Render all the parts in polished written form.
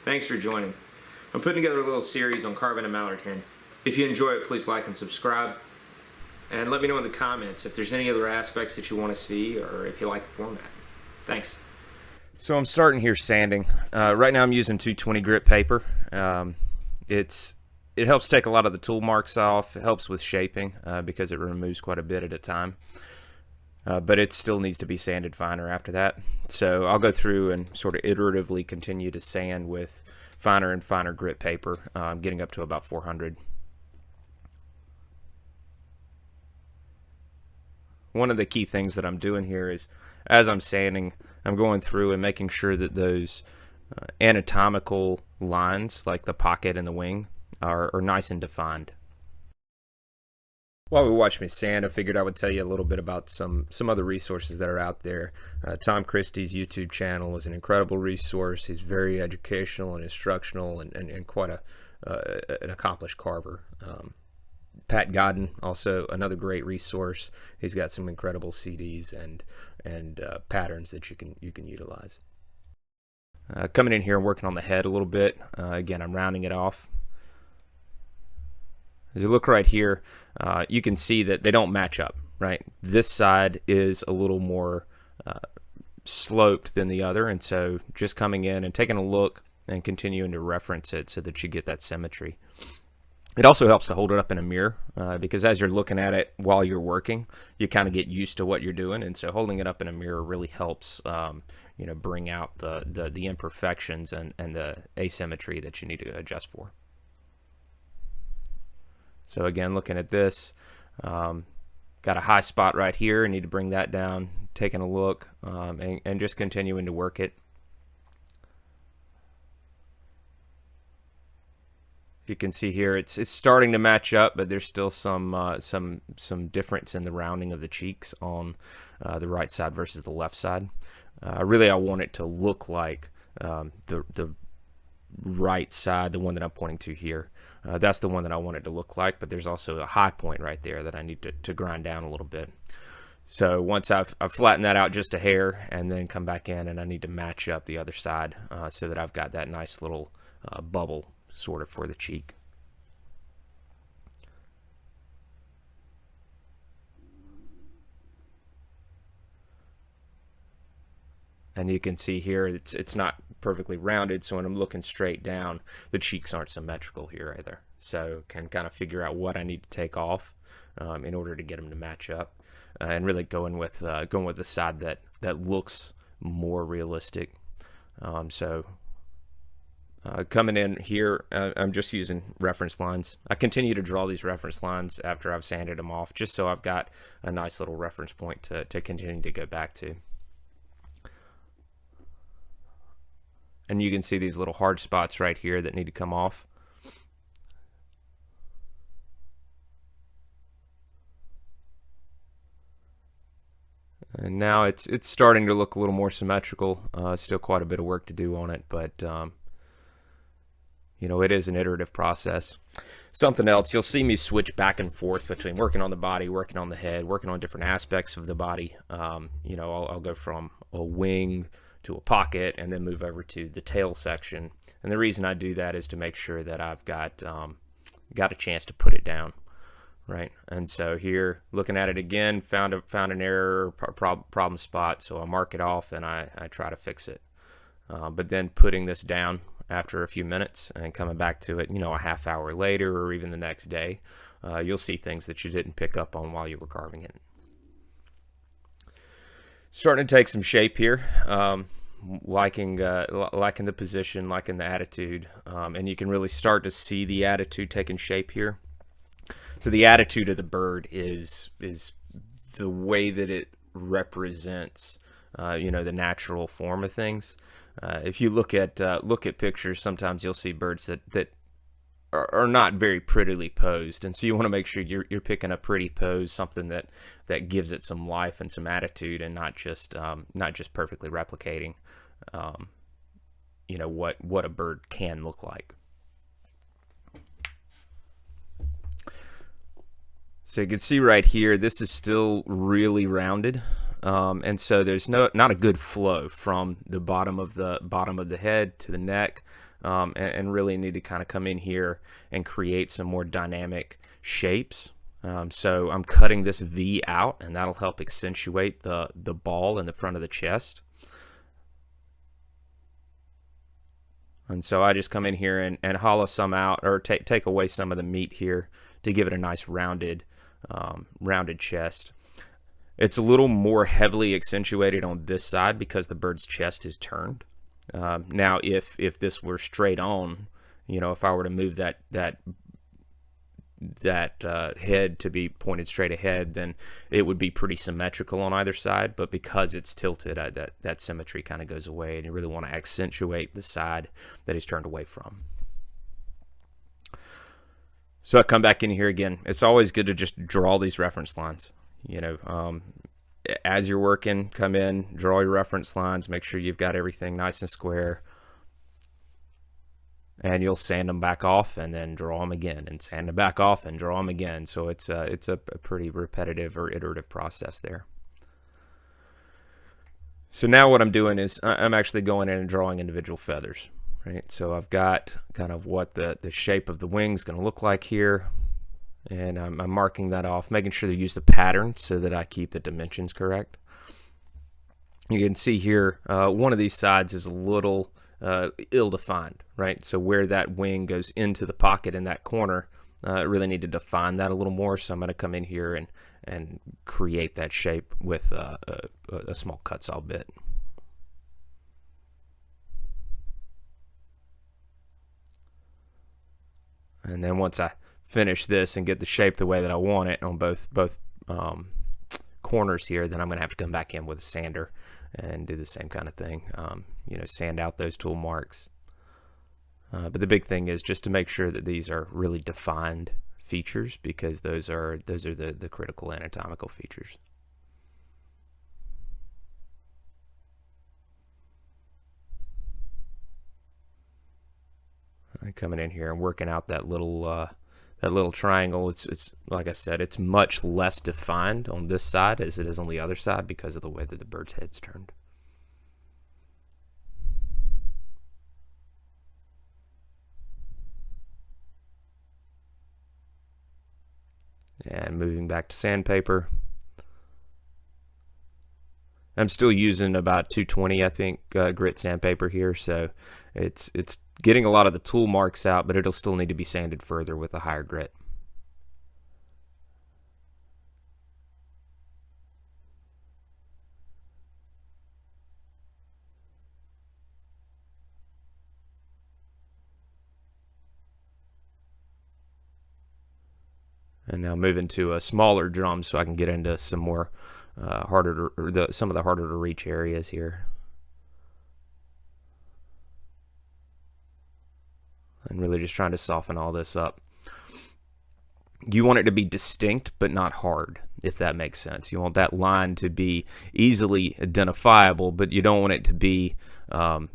Thanks for joining. I'm putting together a little series on carving a mallard hen. If you enjoy it, please like and subscribe. And let me know in the comments if there's any other aspects that you want to see or if you like the format. Thanks. So I'm starting here sanding. Right now I'm using 220 grit paper. It helps take a lot of the tool marks off. It helps with shaping because it removes quite a bit at a time. But it still needs to be sanded finer after that. So I'll go through and sort of iteratively continue to sand with finer and finer grit paper, getting up to about 400. One of the key things that I'm doing here is, as I'm sanding, I'm going through and making sure that those anatomical lines, like the pocket and the wing, are nice and defined. While we watch me sand, I figured I would tell you a little bit about some other resources that are out there. Tom Christie's YouTube channel is an incredible resource. He's very educational and instructional and quite an accomplished carver. Pat Godden, also another great resource. He's got some incredible CDs and patterns that you can utilize. Coming in here and working on the head a little bit. Again, I'm rounding it off. As you look right here, you can see that they don't match up, right? This side is a little more sloped than the other, and so just coming in and taking a look and continuing to reference it so that you get that symmetry. It also helps to hold it up in a mirror because as you're looking at it while you're working, you kind of get used to what you're doing, and so holding it up in a mirror really helps bring out the imperfections and the asymmetry that you need to adjust for. So again, looking at this, got a high spot right here. I need to bring that down, taking a look, and just continuing to work it. You can see here it's starting to match up, but there's still some difference in the rounding of the cheeks on the right side versus the left side. Really, I want it to look like the right side, the one that I'm pointing to here. That's the one that I want it to look like, but there's also a high point right there that I need to grind down a little bit. So once I've flattened that out just a hair, and then come back in and I need to match up the other side so that I've got that nice little bubble sort of for the cheek. And you can see here it's not perfectly rounded, so when I'm looking straight down, the cheeks aren't symmetrical here either. So can kind of figure out what I need to take off in order to get them to match up, and really going with the side that looks more realistic. Coming in here, I'm just using reference lines. I continue to draw these reference lines after I've sanded them off, just so I've got a nice little reference point to continue to go back to. And you can see these little hard spots right here that need to come off. And now it's starting to look a little more symmetrical. Still quite a bit of work to do on it, but it is an iterative process. Something else, you'll see me switch back and forth between working on the body, working on the head, working on different aspects of the body. I'll go from a wing to a pocket and then move over to the tail section. And the reason I do that is to make sure that I've got a chance to put it down, right? And so here, looking at it again, found an error, problem spot, so I mark it off and I try to fix it. But then putting this down after a few minutes and coming back to it, a half hour later or even the next day, you'll see things that you didn't pick up on while you were carving it. Starting to take some shape here, liking the position, liking the attitude, and you can really start to see the attitude taking shape here. So the attitude of the bird is the way that it represents, the natural form of things. If you look at pictures, sometimes you'll see birds that are not very prettily posed, and so you want to make sure you're picking a pretty pose, something that gives it some life and some attitude, and not just perfectly replicating what a bird can look like. So you can see right here, this is still really rounded. And so there's not a good flow from the bottom of the head to the neck, and really need to kind of come in here and create some more dynamic shapes. So I'm cutting this V out, and that'll help accentuate the ball in the front of the chest. And so I just come in here and hollow some out, or take away some of the meat here to give it a nice rounded chest. It's a little more heavily accentuated on this side because the bird's chest is turned. Now, if this were straight on, if I were to move that head to be pointed straight ahead, then it would be pretty symmetrical on either side. But because it's tilted, that symmetry kind of goes away, and you really want to accentuate the side that he's turned away from. So I come back in here again. It's always good to just draw these reference lines. As you're working, come in, draw your reference lines, make sure you've got everything nice and square, and you'll sand them back off and then draw them again, and sand them back off and draw them again. So it's a pretty repetitive or iterative process there. So now what I'm doing is I'm actually going in and drawing individual feathers, right? So I've got kind of what the shape of the wing is going to look like here. And I'm marking that off, making sure to use the pattern so that I keep the dimensions correct. You can see here, one of these sides is a little ill-defined, right? So where that wing goes into the pocket in that corner, I really need to define that a little more. So I'm going to come in here and create that shape with a small cut saw bit. And then once I finish this and get the shape the way that I want it on both corners here, then I'm going to have to come back in with a sander and do the same kind of thing. Sand out those tool marks. But the big thing is just to make sure that these are really defined features, because those are the critical anatomical features. Coming in here and working out that little triangle. It's like I said, it's much less defined on this side as it is on the other side because of the way that the bird's head's turned. And moving back to sandpaper. I'm still using about 220, I think, grit sandpaper here, so it's getting a lot of the tool marks out, but it'll still need to be sanded further with a higher grit. And now moving to a smaller drum so I can get into some more some of the harder to reach areas here. And really just trying to soften all this up. You want it to be distinct but not hard, if that makes sense. You want that line to be easily identifiable, but you don't want it to be a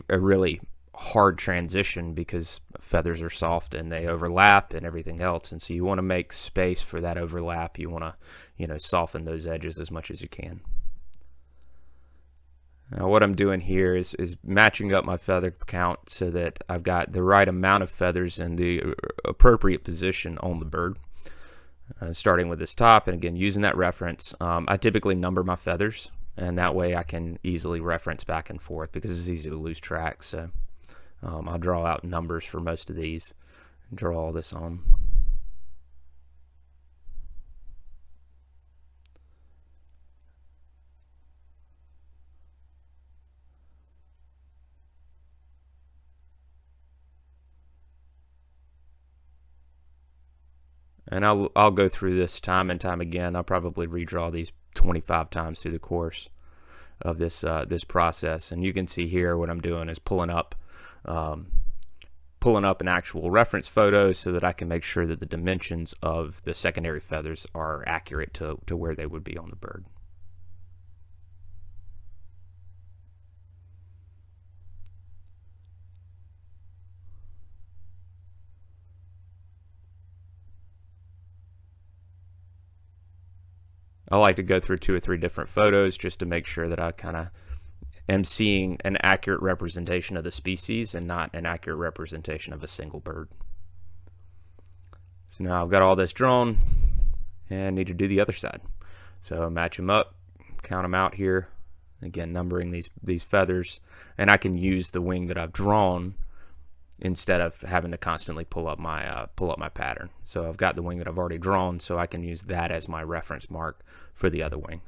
really hard transition, because feathers are soft and they overlap and everything else, and so you want to make space for that overlap. You want to soften those edges as much as you can. Now what I'm doing here is matching up my feather count so that I've got the right amount of feathers in the appropriate position on the bird. Starting with this top, and again using that reference, I typically number my feathers, and that way I can easily reference back and forth because it's easy to lose track. So I'll draw out numbers for most of these and draw all this on. And I'll go through this time and time again. I'll probably redraw these 25 times through the course of this process. And you can see here what I'm doing is pulling up an actual reference photo so that I can make sure that the dimensions of the secondary feathers are accurate to where they would be on the bird. I like to go through 2 or 3 different photos just to make sure that I kind of am seeing an accurate representation of the species and not an accurate representation of a single bird. So now I've got all this drawn and need to do the other side. So match them up, count them out here. Again, numbering these feathers, and I can use the wing that I've drawn instead of having to constantly pull up my pattern. So I've got the wing that I've already drawn, so I can use that as my reference mark for the other wing.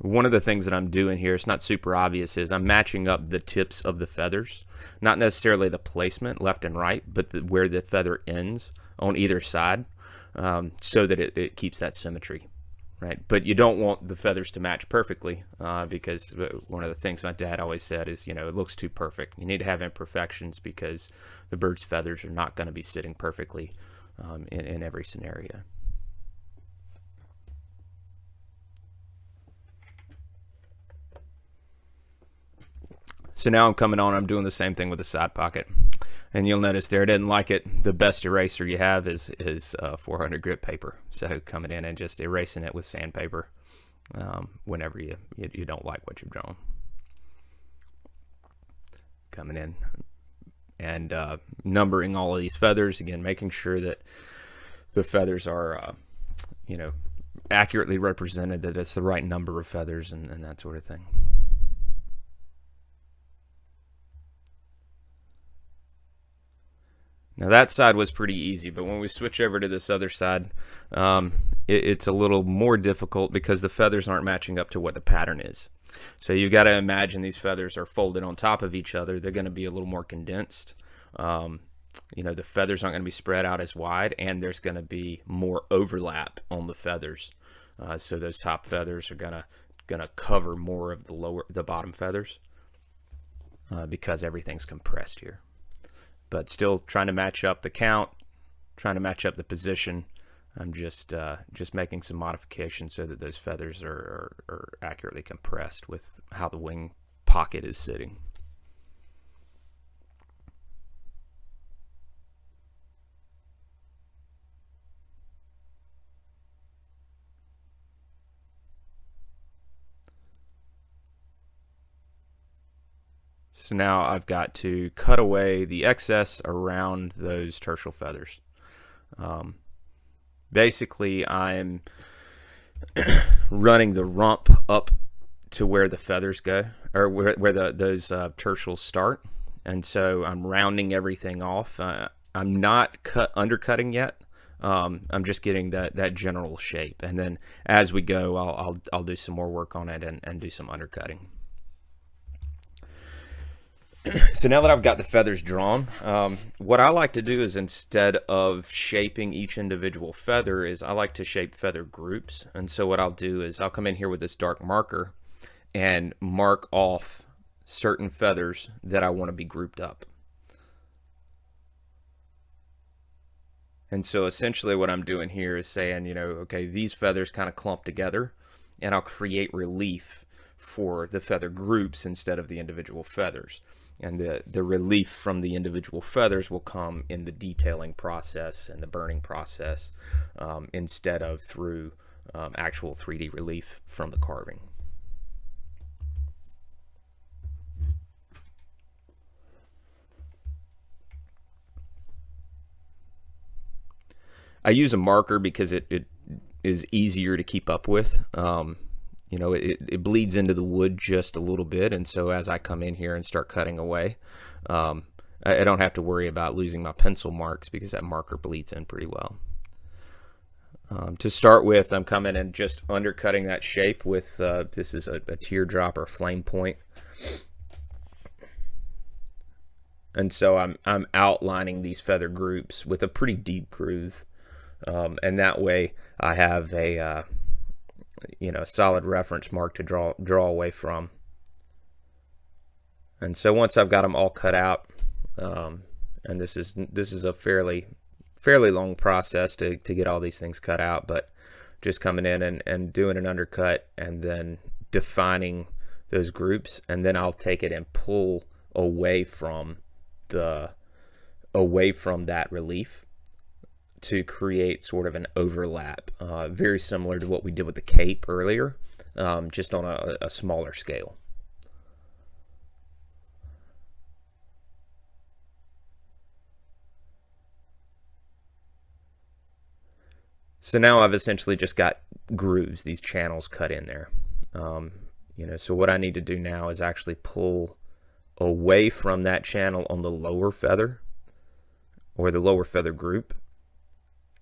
One of the things that I'm doing here, it's not super obvious, is I'm matching up the tips of the feathers, not necessarily the placement left and right, but where the feather ends on either side, so that it keeps that symmetry, right? But you don't want the feathers to match perfectly, because one of the things my dad always said is, you know, it looks too perfect. You need to have imperfections because the bird's feathers are not going to be sitting perfectly in every scenario. So now I'm coming on, I'm doing the same thing with the side pocket. And you'll notice there, it didn't like it. The best eraser you have is 400 grit paper. So coming in and just erasing it with sandpaper whenever you don't like what you've drawn. Coming in and numbering all of these feathers, again, making sure that the feathers are, you know, accurately represented, that it's the right number of feathers and that sort of thing. Now that side was pretty easy, but when we switch over to this other side, it's a little more difficult because the feathers aren't matching up to what the pattern is. So you've got to imagine these feathers are folded on top of each other. They're going to be a little more condensed. You know, the feathers aren't going to be spread out as wide, and there's going to be more overlap on the feathers. So those top feathers are going to cover more of the bottom feathers because everything's compressed here. But still trying to match up the count, trying to match up the position. I'm just making some modifications so that those feathers are accurately compressed with how the wing pocket is sitting. So now I've got to cut away the excess around those tertial feathers. Basically, I'm running the rump up to where the feathers go, or where those tertials start. And so I'm rounding everything off. I'm not undercutting yet. I'm just getting that general shape. And then as we go, I'll do some more work on it and do some undercutting. So now that I've got the feathers drawn, what I like to do is, instead of shaping each individual feather, is I like to shape feather groups. And so what I'll do is I'll come in here with this dark marker and mark off certain feathers that I want to be grouped up. And so essentially what I'm doing here is saying, you know, okay, these feathers kind of clump together, and I'll create relief for the feather groups instead of the individual feathers. And the relief from the individual feathers will come in the detailing process and the burning process instead of through actual 3D relief from the carving. I use a marker because it is easier to keep up with. You know, it bleeds into the wood just a little bit, and so as I come in here and start cutting away, I don't have to worry about losing my pencil marks because that marker bleeds in pretty well. To start with, I'm coming and just undercutting that shape with, this is a teardrop or flame point. And so I'm outlining these feather groups with a pretty deep groove, and that way I have a you know, solid reference mark to draw away from. And so once I've got them all cut out, and this is a fairly long process to get all these things cut out, but just coming in and doing an undercut and then defining those groups, and then I'll take it and pull away from that relief, to create sort of an overlap, very similar to what we did with the cape earlier, just on a smaller scale. So now I've essentially just got grooves, these channels cut in there. So what I need to do now is actually pull away from that channel on the lower feather, or the lower feather group,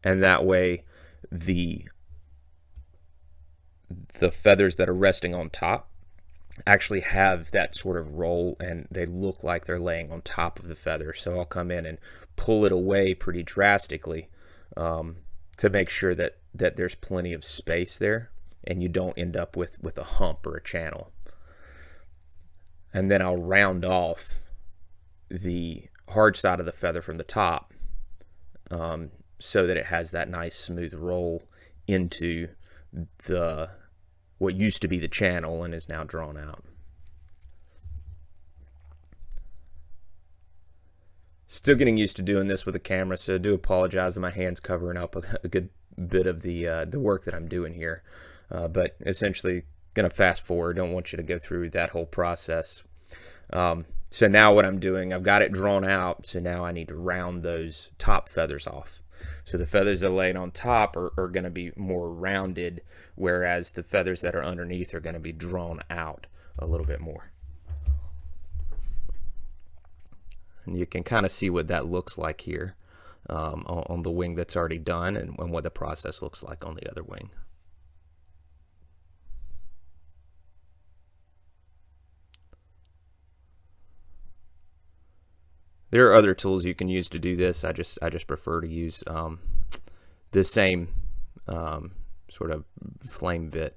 and that way the feathers that are resting on top actually have that sort of roll, and they look like they're laying on top of the feather. So I'll come in and pull it away pretty drastically to make sure that there's plenty of space there and you don't end up with a hump or a channel. And then I'll round off the hard side of the feather from the top, so that it has that nice smooth roll into what used to be the channel and is now drawn out. Still getting used to doing this with a camera, so I do apologize that my hand's covering up a good bit of the work that I'm doing here. But essentially, going to fast forward. Don't want you to go through that whole process. So now what I'm doing, I've got it drawn out, so now I need to round those top feathers off. So the feathers that are laid on top are going to be more rounded, whereas the feathers that are underneath are going to be drawn out a little bit more. And you can kind of see what that looks like here on the wing that's already done, and what the process looks like on the other wing. There are other tools you can use to do this. I just prefer to use the same sort of flame bit.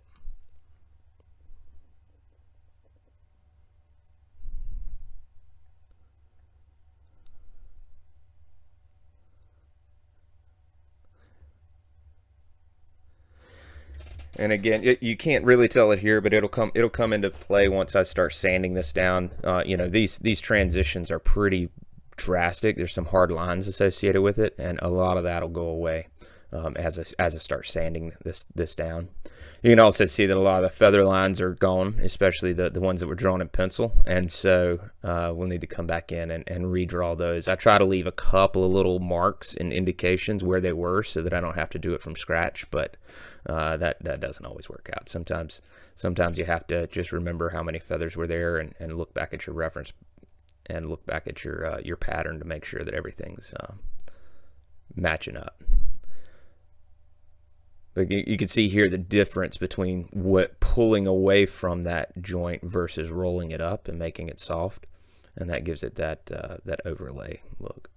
And again, you can't really tell it here, but it'll come into play once I start sanding this down. These transitions are pretty drastic. There's some hard lines associated with it, and a lot of that will go away as I start sanding this down. You can also see that a lot of the feather lines are gone, especially the ones that were drawn in pencil, and so we'll need to come back in and redraw those. I try to leave a couple of little marks and indications where they were so that I don't have to do it from scratch, but that doesn't always work out. Sometimes you have to just remember how many feathers were there and look back at your reference and look back at your pattern to make sure that everything's matching up. But you can see here the difference between pulling away from that joint versus rolling it up and making it soft, and that gives it that overlay look.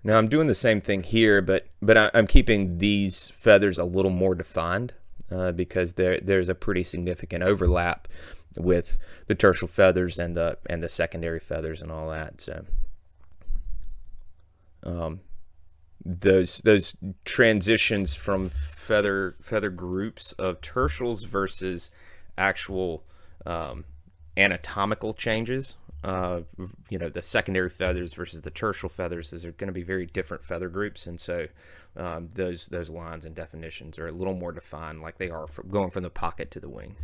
Now I'm doing the same thing here, but I'm keeping these feathers a little more defined because there's a pretty significant overlap with the tertial feathers and the secondary feathers and all that. So those transitions from feather groups of tertials versus actual anatomical changes. The secondary feathers versus the tertial feathers, those are going to be very different feather groups, and so those lines and definitions are a little more defined, like they are going from the pocket to the wing.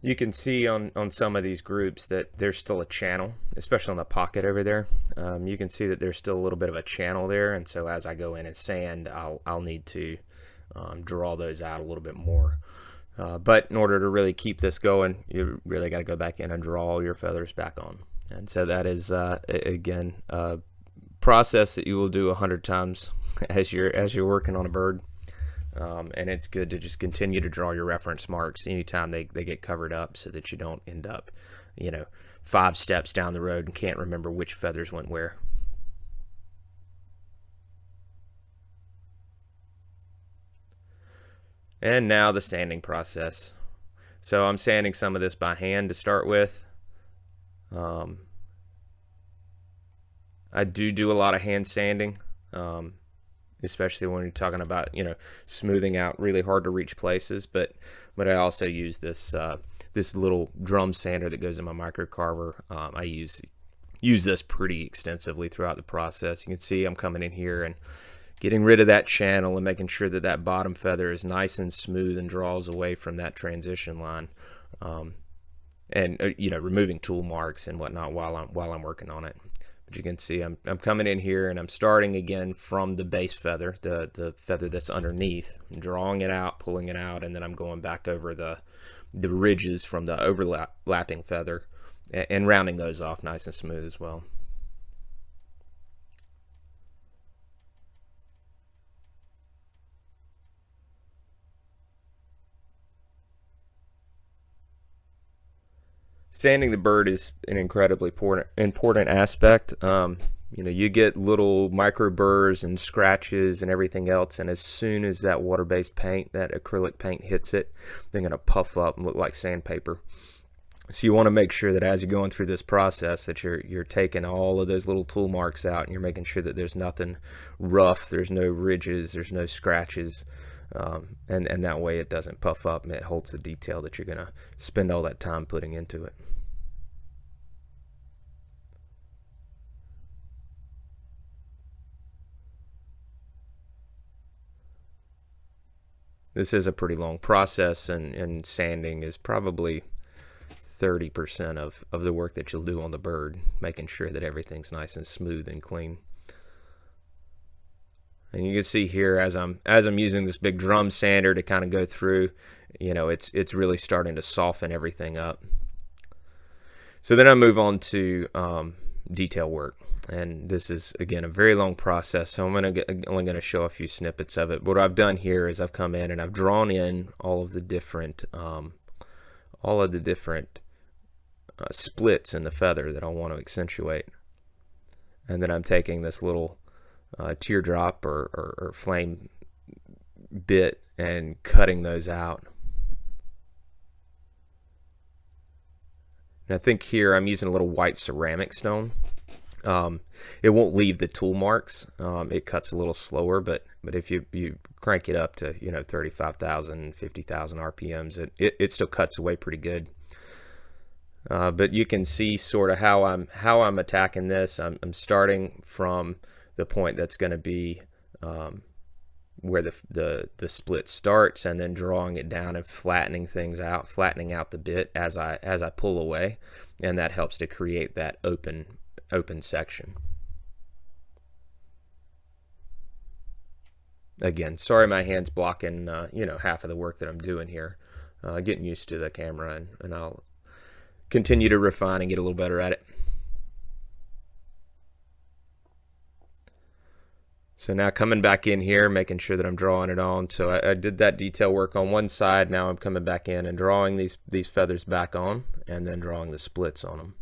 You can see on some of these groups that there's still a channel, especially on the pocket over there. You can see that there's still a little bit of a channel there, and so as I go in and sand, I'll need to draw those out a little bit more. But in order to really keep this going, you really got to go back in and draw all your feathers back on. And so that is, again, a process that you will do 100 times as you're working on a bird. And it's good to just continue to draw your reference marks anytime they get covered up, so that you don't end up, 5 steps down the road and can't remember which feathers went where. And now the sanding process. So I'm sanding some of this by hand to start with. I do a lot of hand sanding, especially when you're talking about smoothing out really hard to reach places. But I also use this this little drum sander that goes in my microcarver. I use this pretty extensively throughout the process. You can see I'm coming in here and getting rid of that channel and making sure that that bottom feather is nice and smooth and draws away from that transition line, and removing tool marks and whatnot while I'm working on it. But you can see I'm coming in here and I'm starting again from the base feather, the feather that's underneath, I'm drawing it out, pulling it out, and then I'm going back over the ridges from the overlapping feather and rounding those off nice and smooth as well. Sanding the bird is an incredibly important aspect. You get little micro burrs and scratches and everything else, and as soon as that water-based paint, that acrylic paint hits it, they're going to puff up and look like sandpaper. So you want to make sure that as you're going through this process that you're taking all of those little tool marks out, and you're making sure that there's nothing rough, there's no ridges, there's no scratches. And that way it doesn't puff up and it holds the detail that you're going to spend all that time putting into it. This is a pretty long process, and sanding is probably 30% of the work that you'll do on the bird, making sure that everything's nice and smooth and clean. And you can see here as I'm using this big drum sander to kind of go through, it's really starting to soften everything up. So then I move on to detail work, and this is again a very long process. So I'm only going to show a few snippets of it. What I've done here is I've come in and I've drawn in all of the different splits in the feather that I want to accentuate, and then I'm taking this little teardrop or flame bit and cutting those out. And I think here I'm using a little white ceramic stone. It won't leave the tool marks. It cuts a little slower, but if you crank it up to 35,000, 50,000 RPMs, it still cuts away pretty good. But you can see sort of how I'm attacking this. I'm starting from the point that's going to be where the split starts, and then drawing it down and flattening things out, flattening out the bit as I pull away, and that helps to create that open section. Again, sorry my hand's blocking half of the work that I'm doing here. Getting used to the camera, and I'll continue to refine and get a little better at it. So now coming back in here, making sure that I'm drawing it on. So I did that detail work on one side. Now I'm coming back in and drawing these feathers back on, and then drawing the splits on them.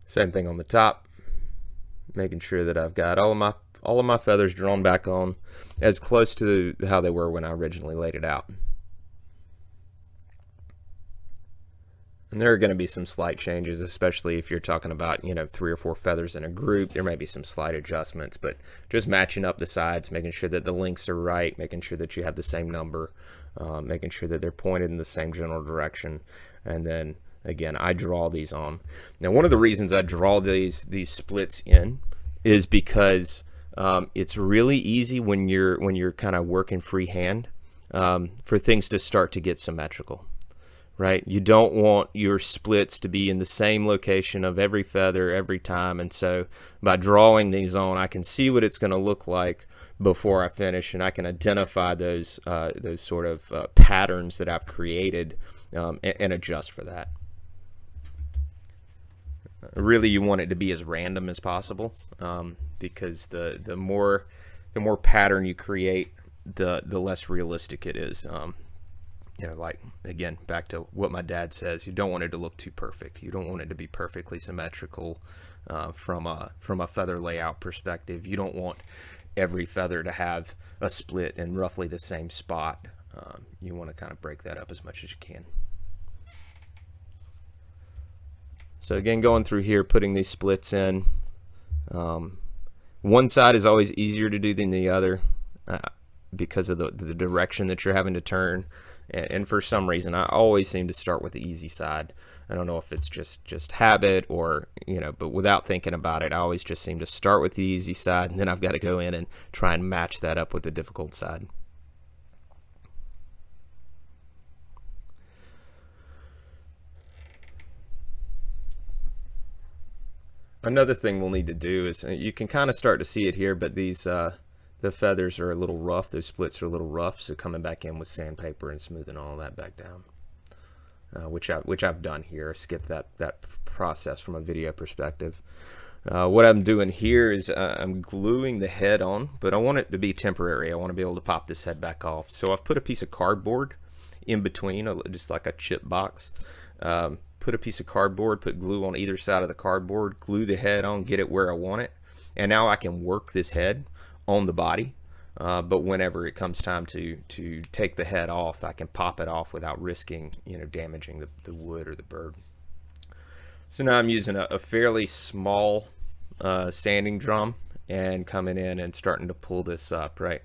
Same thing on the top, making sure that I've got all of my feathers drawn back on as close to how they were when I originally laid it out. And there are going to be some slight changes, especially if you're talking about, 3 or 4 feathers in a group. There may be some slight adjustments, but just matching up the sides, making sure that the lengths are right, making sure that you have the same number, making sure that they're pointed in the same general direction. And then, again, I draw these on. Now, one of the reasons I draw these splits in is because it's really easy when you're kind of working freehand for things to start to get symmetrical. Right? You don't want your splits to be in the same location of every feather every time. And so by drawing these on, I can see what it's going to look like before I finish, and I can identify those sort of patterns that I've created and adjust for that. Really, you want it to be as random as possible because the more pattern you create, the less realistic it is. Like, again, back to what my dad says, you don't want it to look too perfect. You don't want it to be perfectly symmetrical from a feather layout perspective. You don't want every feather to have a split in roughly the same spot. You want to kind of break that up as much as you can. So again, going through here, putting these splits in. One side is always easier to do than the other because of the direction that you're having to turn. And for some reason, I always seem to start with the easy side. I don't know if it's just habit or, but without thinking about it, I always just seem to start with the easy side, and then I've got to go in and try and match that up with the difficult side. Another thing we'll need to do is, you can kind of start to see it here, but these the feathers are a little rough, those splits are a little rough, so coming back in with sandpaper and smoothing all that back down, which I've done here. I skipped that process from a video perspective. What I'm doing here is I'm gluing the head on, but I want it to be temporary. I want to be able to pop this head back off. So I've put a piece of cardboard in between, just like a chip box. Put a piece of cardboard, put glue on either side of the cardboard, glue the head on, get it where I want it, and now I can work this head on the body, but whenever it comes time to take the head off, I can pop it off without risking damaging the wood or the bird. So now I'm using a fairly small sanding drum and coming in and starting to pull this up, right?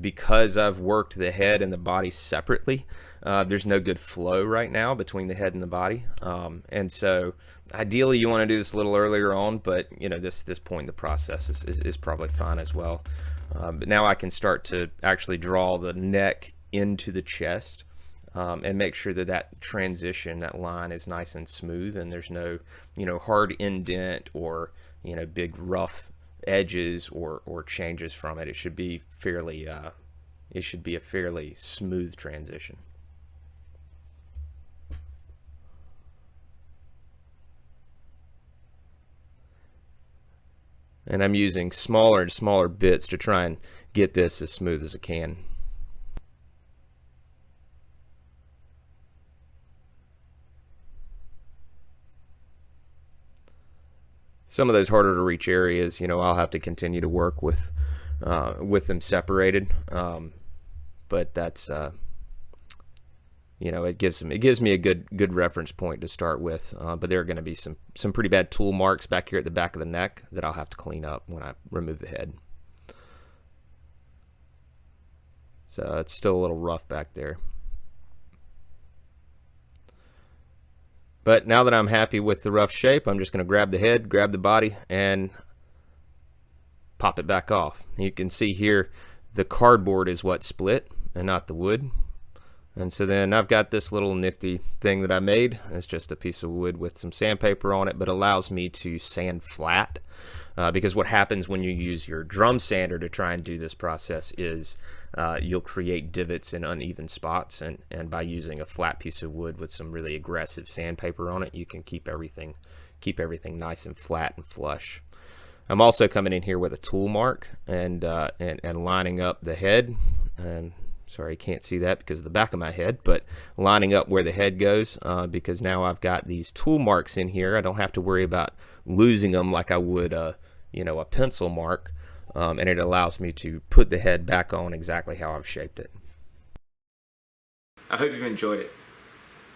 Because I've worked the head and the body separately, there's no good flow right now between the head and the body, and so ideally you want to do this a little earlier on, but this point in the process is probably fine as well. But now I can start to actually draw the neck into the chest and make sure that transition, that line, is nice and smooth, and there's no hard indent or big rough edges or changes from it. It should be fairly a fairly smooth transition. And I'm using smaller and smaller bits to try and get this as smooth as I can. Some of those harder to reach areas, I'll have to continue to work with them separated, but that's it gives me a good reference point to start with. But there are going to be some pretty bad tool marks back here at the back of the neck that I'll have to clean up when I remove the head. So it's still a little rough back there. But now that I'm happy with the rough shape, I'm just going to grab the head, grab the body, and pop it back off. You can see here the cardboard is what split and not the wood. And so then I've got this little nifty thing that I made. It's just a piece of wood with some sandpaper on it, but allows me to sand flat. Because what happens when you use your drum sander to try and do this process is you'll create divots in uneven spots, and by using a flat piece of wood with some really aggressive sandpaper on it, you can keep everything nice and flat and flush. I'm also coming in here with a tool mark and lining up the head, and sorry you can't see that because of the back of my head, but lining up where the head goes, because now I've got these tool marks in here. I don't have to worry about losing them like I would a pencil mark, and it allows me to put the head back on exactly how I've shaped it. I hope you've enjoyed it.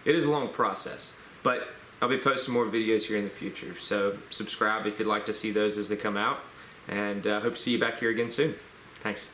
it is a long process, but I'll be posting more videos here in the future. So subscribe if you'd like to see those as they come out, and hope to see you back here again soon. Thanks.